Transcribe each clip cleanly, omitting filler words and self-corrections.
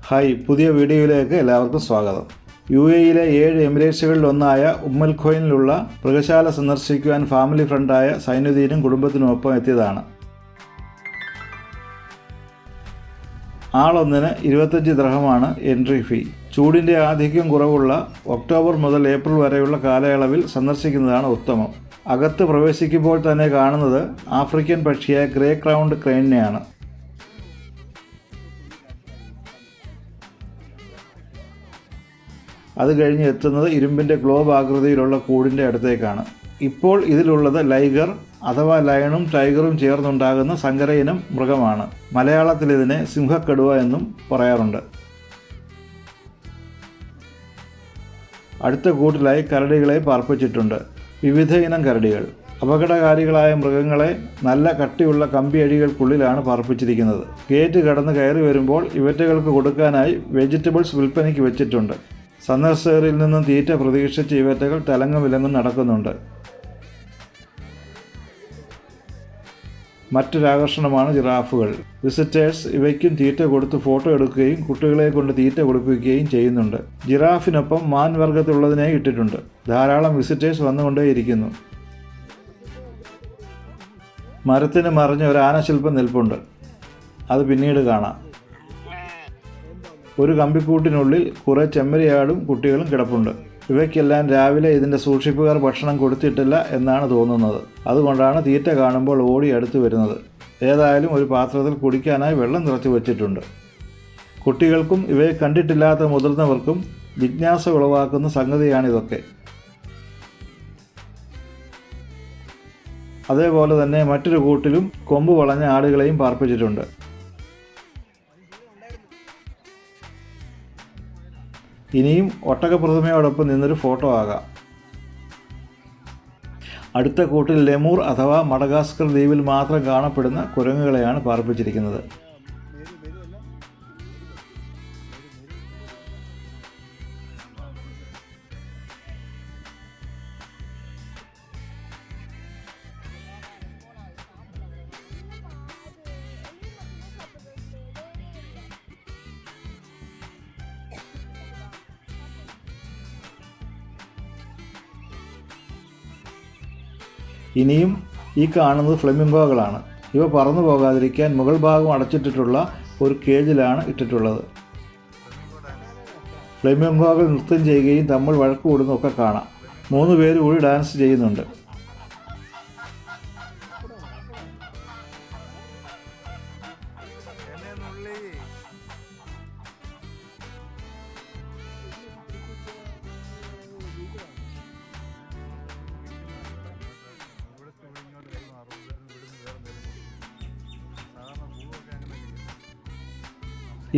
Hi, പുതിയ വീഡിയോയിലേക്ക് എല്ലാവർക്കും സ്വാഗതം. UAE-യിലെ 7 എമിറേറ്റ്സുകളിലൊന്നായ ഉമ്മൽ ഖൊയ്നിലുള്ള മൃഗശാല സന്ദർശിക്കുവാൻ ഫാമിലി ഫ്രണ്ടായ സൈനുദ്ദീനും കുടുംബത്തിനുമൊപ്പം എത്തിയതാണ്. ആളൊന്നിന് 25 ദിർഹമാണ് എൻട്രി ഫീ. ചൂടിൻ്റെ ആധിക്യം കുറവുള്ള ഒക്ടോബർ മുതൽ ഏപ്രിൽ വരെയുള്ള കാലയളവിൽ സന്ദർശിക്കുന്നതാണ് ഉത്തമം. അകത്ത് പ്രവേശിക്കുമ്പോൾ തന്നെ കാണുന്നത് ആഫ്രിക്കൻ പക്ഷിയായ ഗ്രേ ക്രൗൺഡ് ക്രെയിനിനെയാണ്. അത് കഴിഞ്ഞ് എത്തുന്നത് ഇരുമ്പിൻ്റെ ഗ്ലോബ് ആകൃതിയിലുള്ള കൂടിൻ്റെ അടുത്തേക്കാണ്. ഇപ്പോൾ ഇതിലുള്ളത് ലൈഗർ അഥവാ ലയണും ടൈഗറും ചേർന്നുണ്ടാകുന്ന സങ്കര ഇനം മൃഗമാണ്. മലയാളത്തിൽ ഇതിനെ സിംഹക്കടുവ എന്നും പറയാറുണ്ട്. അടുത്ത കൂട്ടിലായി കരടികളെ പാർപ്പിച്ചിട്ടുണ്ട്. വിവിധ ഇനം കരടികൾ. അപകടകാരികളായ മൃഗങ്ങളെ നല്ല കട്ടിയുള്ള കമ്പിയഴികൾക്കുള്ളിലാണ് പാർപ്പിച്ചിരിക്കുന്നത്. ഗേറ്റ് കടന്ന് കയറി വരുമ്പോൾ ഇവറ്റകൾക്ക് കൊടുക്കാനായി വെജിറ്റബിൾസ് വിൽപ്പനയ്ക്ക് വെച്ചിട്ടുണ്ട്. സന്ദർശകരിൽ നിന്നും തീറ്റ പ്രതീക്ഷിച്ച് ഇവറ്റകൾ തലങ്ങും വിലങ്ങും നടക്കുന്നുണ്ട്. മറ്റൊരാകർഷണമാണ് ജിറാഫുകൾ. വിസിറ്റേഴ്സ് ഇവയ്ക്കും തീറ്റ കൊടുത്ത് ഫോട്ടോ എടുക്കുകയും കുട്ടികളെ കൊണ്ട് തീറ്റ കൊടുപ്പിക്കുകയും ചെയ്യുന്നുണ്ട്. ജിറാഫിനൊപ്പം മാൻ വർഗത്തിലുള്ളതിനെ ഇട്ടിട്ടുണ്ട്. ധാരാളം വിസിറ്റേഴ്സ് വന്നുകൊണ്ടേയിരിക്കുന്നു. മരത്തിന് മറിഞ്ഞ ഒരു ആനശില്പം നിൽപ്പുണ്ട്. അത് പിന്നീട് കാണാം. ഒരു കമ്പിക്കൂട്ടിനുള്ളിൽ കുറേ ചെമ്മരിയാടും കുട്ടികളും കിടപ്പുണ്ട്. ഇവയ്ക്കെല്ലാം രാവിലെ ഇതിൻ്റെ സൂക്ഷിപ്പുകാർ ഭക്ഷണം കൊടുത്തിട്ടില്ല എന്നാണ് തോന്നുന്നത്. അതുകൊണ്ടാണ് തീറ്റ കാണുമ്പോൾ ഓടി അടുത്ത് വരുന്നത്. ഏതായാലും ഒരു പാത്രത്തിൽ കുടിക്കാനായി വെള്ളം നിറച്ച് വച്ചിട്ടുണ്ട്. കുട്ടികൾക്കും ഇവയെ കണ്ടിട്ടില്ലാത്ത മുതിർന്നവർക്കും ജിജ്ഞാസ ഉളവാക്കുന്ന സംഗതിയാണിതൊക്കെ. അതേപോലെ തന്നെ മറ്റൊരു കൂട്ടിലും കൊമ്പ് വളഞ്ഞ ആടുകളെയും പാർപ്പിച്ചിട്ടുണ്ട്. ഇനിയും ഒട്ടകപ്രതിമയോടൊപ്പം നിന്നൊരു ഫോട്ടോ ആകാം. അടുത്ത കൂട്ടിൽ ലെമൂർ അഥവാ മഡഗാസ്കർ ദ്വീപിൽ മാത്രം കാണപ്പെടുന്ന കുരങ്ങുകളെയാണ് പാർപ്പിച്ചിരിക്കുന്നത്. ഇനിയും ഈ കാണുന്നത് ഫ്ലെമിംഗോകളാണ്. ഇവ പറന്നു പോകാതിരിക്കാൻ മുകൾ ഭാഗം അടച്ചിട്ടിട്ടുള്ള ഒരു കേജിലാണ് ഇട്ടിട്ടുള്ളത്. ഫ്ലെമിംഗോകൾ നൃത്തം ചെയ്യുകയും തമ്മിൽ വഴക്ക് കൂടുന്നതൊക്കെ കാണാം. 3 പേര് കൂടി ഡാൻസ് ചെയ്യുന്നുണ്ട്.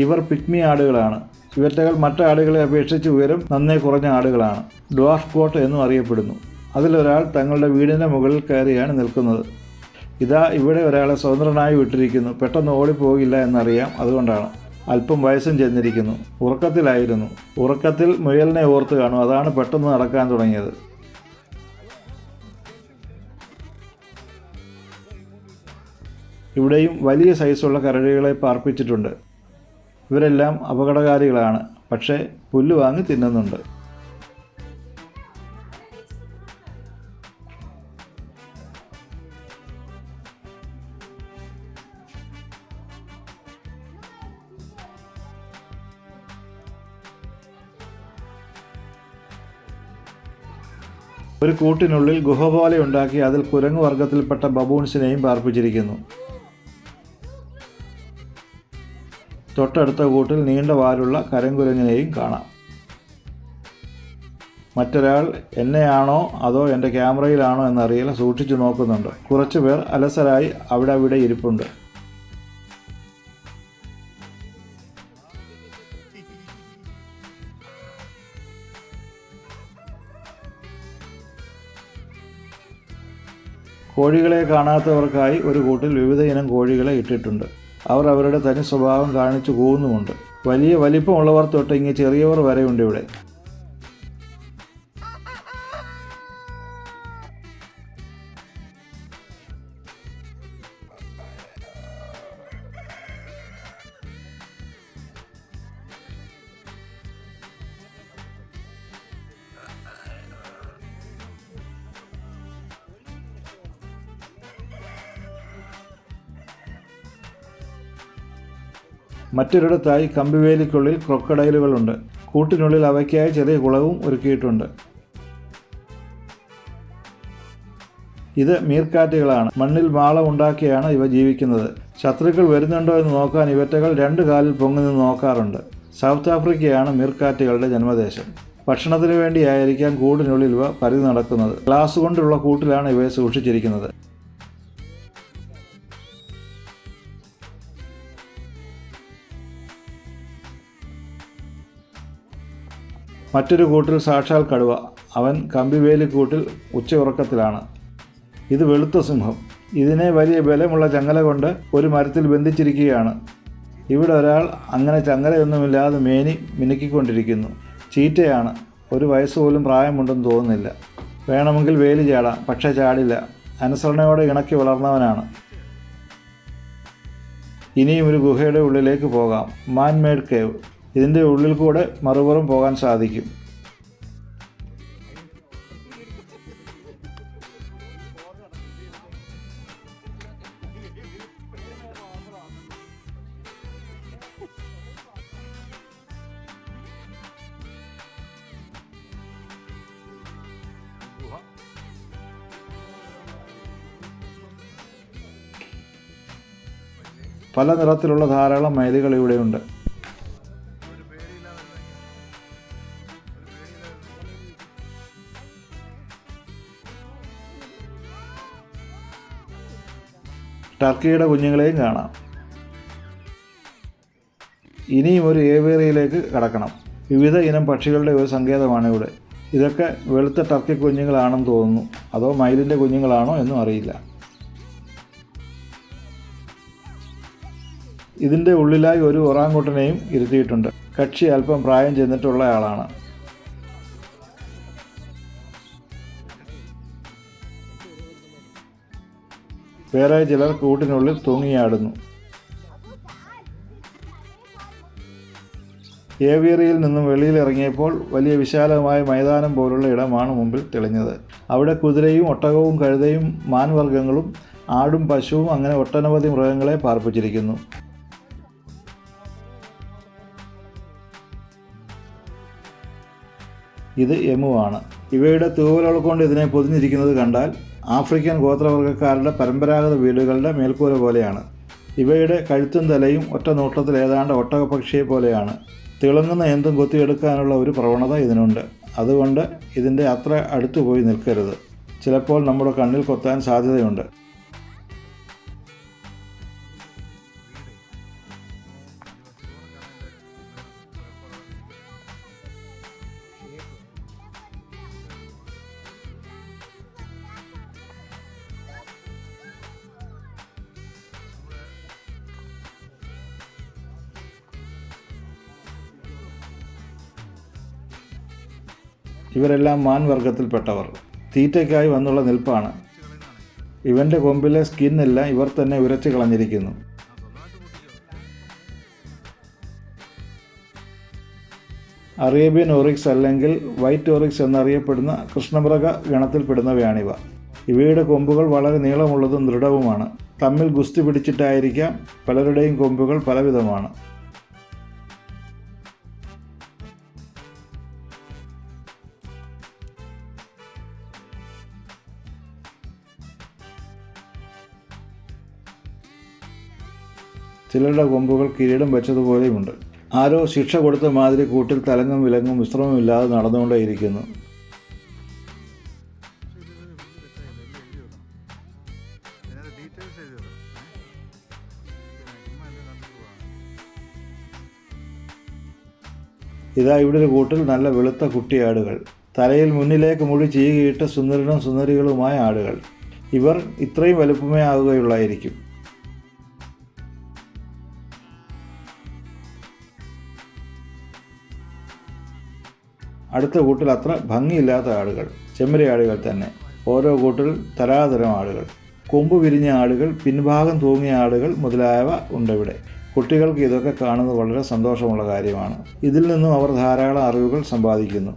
ഇവർ പിഗ്മി ആടുകളാണ്. ഇവറ്റകൾ മറ്റ് ആടുകളെ അപേക്ഷിച്ച് ഉയരം നന്നേ കുറഞ്ഞ ആടുകളാണ്. ഡ്വാർഫ് ഗോട്ട് എന്നും അറിയപ്പെടുന്നു. അതിലൊരാൾ തങ്ങളുടെ വീടിൻ്റെ മുകളിൽ കയറിയാണ് നിൽക്കുന്നത്. ഇതാ ഇവിടെ ഒരാളെ സ്വതന്ത്രനായി വിട്ടിരിക്കുന്നു. പെട്ടെന്ന് ഓടിപ്പോകില്ല എന്നറിയാം, അതുകൊണ്ടാണ്. അല്പം വയസ്സും ചെന്നിരിക്കുന്നു. ഉറക്കത്തിലായിരുന്നു. ഉറക്കത്തിൽ മുയലിനെ ഓർത്ത് കാണും. അതാണ് പെട്ടെന്ന് നടക്കാൻ തുടങ്ങിയത്. ഇവിടെയും വലിയ സൈസുള്ള കരടികളെ പാർപ്പിച്ചിട്ടുണ്ട്. ഇവരെല്ലാം അപകടകാരികളാണ്, പക്ഷേ പുല്ല് വാങ്ങി തിന്നുന്നുണ്ട്. ഒരു കൂട്ടിനുള്ളിൽ ഗുഹ പോലെ ഉണ്ടാക്കി അതിൽ കുരങ്ങ് വർഗത്തിൽപ്പെട്ട ബബൂൺസിനെയും പാർപ്പിച്ചിരിക്കുന്നു. തൊട്ടടുത്ത കൂട്ടിൽ നീണ്ട വാലുള്ള കരിങ്കുരങ്ങിനെയും കാണാം. മറ്റൊരാൾ എന്നെയാണോ അതോ എൻ്റെ ക്യാമറയിലാണോ എന്നറിയില്ല, സൂക്ഷിച്ചു നോക്കുന്നുണ്ട്. കുറച്ചു പേർ അലസരായി അവിടെ ഇരിപ്പുണ്ട്. കോഴികളെ കാണാത്തവർക്കായി ഒരു കൂട്ടിൽ വിവിധ ഇനം കോഴികളെ ഇട്ടിട്ടുണ്ട്. അവർ അവരുടെ തനി സ്വഭാവം കാണിച്ചു കൂവുന്നുമുണ്ട്. വലിയ വലിപ്പമുള്ളവർ തൊട്ട് ഇങ്ങനെ ചെറിയവർ വരെയുണ്ട് ഇവിടെ. മറ്റൊരിടത്തായി കമ്പിവേലിക്കുള്ളിൽ ക്രൊക്കഡൈലുകളുണ്ട്. കൂട്ടിനുള്ളിൽ അവയ്ക്കായി ചെറിയ കുളവും ഒരുക്കിയിട്ടുണ്ട്. ഇത് മീർക്കാറ്റുകളാണ്. മണ്ണിൽ മാളം ഉണ്ടാക്കിയാണ് ഇവ ജീവിക്കുന്നത്. ശത്രുക്കൾ വരുന്നുണ്ടോ എന്ന് നോക്കാൻ ഇവറ്റകൾ 2 കാലിൽ പൊങ്ങി നിന്ന് നോക്കാറുണ്ട്. സൗത്ത് ആഫ്രിക്കയാണ് മീർക്കാറ്റുകളുടെ ജന്മദേശം. ഭക്ഷണത്തിനു വേണ്ടിയായിരിക്കാം കൂടിനുള്ളിൽ ഇവ പരതി നടക്കുന്നത്. ഗ്ലാസ് കൊണ്ടുള്ള കൂട്ടിലാണ് ഇവയെ സൂക്ഷിച്ചിരിക്കുന്നത്. മറ്റൊരു കൂട്ടിൽ സാക്ഷാൽ കടുവ. അവൻ കമ്പിവേലിക്കൂട്ടിൽ ഉച്ചയുറക്കത്തിലാണ്. ഇത് വെളുത്ത സിംഹം. ഇതിനെ വലിയ ബലമുള്ള ചങ്ങല കൊണ്ട് ഒരു മരത്തിൽ ബന്ധിച്ചിരിക്കുകയാണ്. ഇവിടെ ഒരാൾ അങ്ങനെ ചങ്ങലയൊന്നുമില്ലാതെ മേനി മിനുക്കിക്കൊണ്ടിരിക്കുന്നു. ചീറ്റയാണ്. 1 വയസ്സ് പോലും പ്രായമുണ്ടെന്ന് തോന്നുന്നില്ല. വേണമെങ്കിൽ വേലി ചാടാം, പക്ഷേ ചാടില്ല. അനുസരണയോടെ ഇണക്കി വളർന്നവനാണ്. ഇനിയും ഒരു ഗുഹയുടെ ഉള്ളിലേക്ക് പോകാം. Manmade cave. ഇതിൻ്റെ ഉള്ളിൽ കൂടെ മറുപുറം പോകാൻ സാധിക്കും. പല നിറത്തിലുള്ള ധാരാളം മയിലുകൾ ഇവിടെയുണ്ട്. ടർക്കിയുടെ കുഞ്ഞുങ്ങളെയും കാണാം. ഇനിയും ഒരു ഏവേറിയയിലേക്ക് കടക്കണം. വിവിധ ഇനം പക്ഷികളുടെ ഒരു സങ്കേതമാണ് ഇവിടെ. ഇതൊക്കെ വെളുത്ത ടർക്കി കുഞ്ഞുങ്ങളാണെന്ന് തോന്നുന്നു. അതോ മയിലിൻ്റെ കുഞ്ഞുങ്ങളാണോ എന്നും അറിയില്ല. ഇതിൻ്റെ ഉള്ളിലായി ഒരു ഒറാങ്കുട്ടനെയും ഇരുത്തിയിട്ടുണ്ട്. കക്ഷി അല്പം പ്രായം ചെന്നിട്ടുള്ള ആളാണ്. വേറെ ചിലർ കൂട്ടിനുള്ളിൽ തൂങ്ങിയാടുന്നു. ഏവിയറിയിൽ നിന്നും വെളിയിലിറങ്ങിയപ്പോൾ വലിയ വിശാലമായ മൈതാനം പോലുള്ള ഇടമാണ് മുമ്പിൽ തെളിഞ്ഞത്. അവിടെ കുതിരയും ഒട്ടകവും കഴുതയും മാൻവർഗ്ഗങ്ങളും ആടും പശുവും അങ്ങനെ ഒട്ടനവധി മൃഗങ്ങളെ പാർപ്പിച്ചിരിക്കുന്നു. ഇത് എമുവാണ്. ഇവയുടെ തൂവലുകൾ കൊണ്ട് ഇതിനെ പൊതിഞ്ഞിരിക്കുന്നത് കണ്ടാൽ ആഫ്രിക്കൻ ഗോത്രവർഗ്ഗക്കാരുടെ പരമ്പരാഗത വീടുകളുടെ മേൽക്കൂര പോലെയാണ്. ഇവയുടെ കഴുത്തും തലയും ഒറ്റ നോട്ടത്തിൽ ഏതാണ്ട് ഒട്ടകപ്പക്ഷിയെ പോലെയാണ്. തിളങ്ങുന്ന എന്തും കൊത്തിയെടുക്കാനുള്ള ഒരു പ്രവണത ഇതിനുണ്ട്. അതുകൊണ്ട് ഇതിൻ്റെ അത്ര അടുത്തു പോയി നിൽക്കരുത്. ചിലപ്പോൾ നമ്മുടെ കണ്ണിൽ കൊത്താൻ സാധ്യതയുണ്ട്. ഇവരെല്ലാം മാൻവർഗത്തിൽപ്പെട്ടവർ. തീറ്റയ്ക്കായി വന്നുള്ള നിൽപ്പാണ്. ഇവൻ്റെ കൊമ്പിലെ സ്കിന്നെല്ലാം ഇവർ തന്നെ ഉരച്ച് കളഞ്ഞിരിക്കുന്നു. അറേബ്യൻ ഓറിക്സ് അല്ലെങ്കിൽ വൈറ്റ് ഓറിക്സ് എന്നറിയപ്പെടുന്ന കൃഷ്ണമൃഗ ഗണത്തിൽപ്പെടുന്നവയാണിവ. ഇവയുടെ കൊമ്പുകൾ വളരെ നീളമുള്ളതും ദൃഢവുമാണ്. തമ്മിൽ ഗുസ്തി പിടിച്ചിട്ടായിരിക്കാം പലരുടെയും കൊമ്പുകൾ പലവിധമാണ്. ചിലരുടെ കൊമ്പുകൾ കിരീടം വെച്ചതുപോലെയുമുണ്ട്. ആരോ ശിക്ഷ കൊടുത്ത മാതിരി കൂട്ടിൽ തലങ്ങും വിലങ്ങും വിശ്രമമില്ലാതെ നടന്നുകൊണ്ടേയിരിക്കുന്നു. ഇതാ ഇവിടെ ഒരു കൂട്ടിൽ നല്ല വെളുത്ത കുട്ടിയാടുകൾ. തലയിൽ മുന്നിലേക്ക് മുടി ചീകിയിട്ട് സുന്ദരനും സുന്ദരികളുമായ ആടുകൾ. ഇവർ ഇത്രയും വലുപ്പമേ ആവുകയുള്ളായിരിക്കും. അടുത്ത കൂട്ടിൽ അത്ര ഭംഗിയില്ലാത്ത ആടുകൾ, ചെമ്മരിയാടുകൾ തന്നെ. ഓരോ കൂട്ടിൽ തരാതരം ആടുകൾ. കൊമ്പ് വിരിഞ്ഞ ആടുകൾ, പിൻഭാഗം തൂങ്ങിയ ആടുകൾ മുതലായവ ഉണ്ടിവിടെ. കുട്ടികൾക്ക് ഇതൊക്കെ കാണുന്നത് വളരെ സന്തോഷമുള്ള കാര്യമാണ്. ഇതിൽ നിന്നും അവർ ധാരാളം അറിവുകൾ സമ്പാദിക്കുന്നു.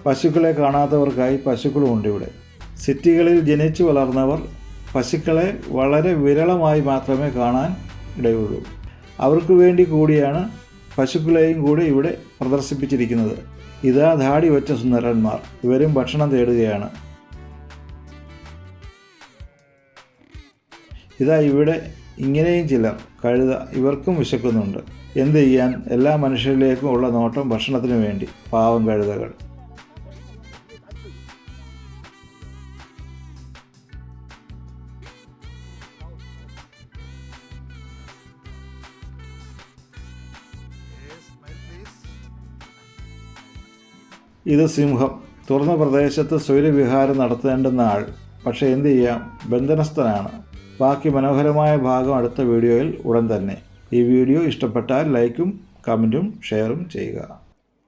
പശുക്കളെ കാണാത്തവർക്കായി പശുക്കളുമുണ്ട് ഇവിടെ. സിറ്റികളിൽ ജനിച്ചു വളർന്നവർ പശുക്കളെ വളരെ വിരളമായി മാത്രമേ കാണാൻ ഇടയുള്ളൂ. അവർക്ക് വേണ്ടി കൂടിയാണ് പശുക്കളെയും കൂടി ഇവിടെ പ്രദർശിപ്പിച്ചിരിക്കുന്നത്. ഇതാ ധാടി വച്ച സുന്ദരന്മാർ, ഇവരും ഭക്ഷണം തേടുകയാണ്. ഇതാ ഇവിടെ ഇങ്ങനെയും ചിലർ, കഴുത, ഇവർക്കും വിശക്കുന്നുണ്ട്. എന്ത് ചെയ്യാൻ, എല്ലാ മനുഷ്യരിലേക്കും ഉള്ള നോട്ടം ഭക്ഷണത്തിന് വേണ്ടി. പാവം കഴുതകൾ. ഇത് സിംഹം, തുറന്ന പ്രദേശത്ത് സ്വൈരവിഹാരം നടത്തേണ്ടുന്ന ആൾ. പക്ഷേ എന്ത് ചെയ്യാം, ബന്ധനസ്ഥനാണ്. ബാക്കി മനോഹരമായ ഭാഗം അടുത്ത വീഡിയോയിൽ ഉടൻ തന്നെ. ഈ വീഡിയോ ഇഷ്ടപ്പെട്ടാൽ ലൈക്കും കമൻറ്റും ഷെയറും ചെയ്യുക.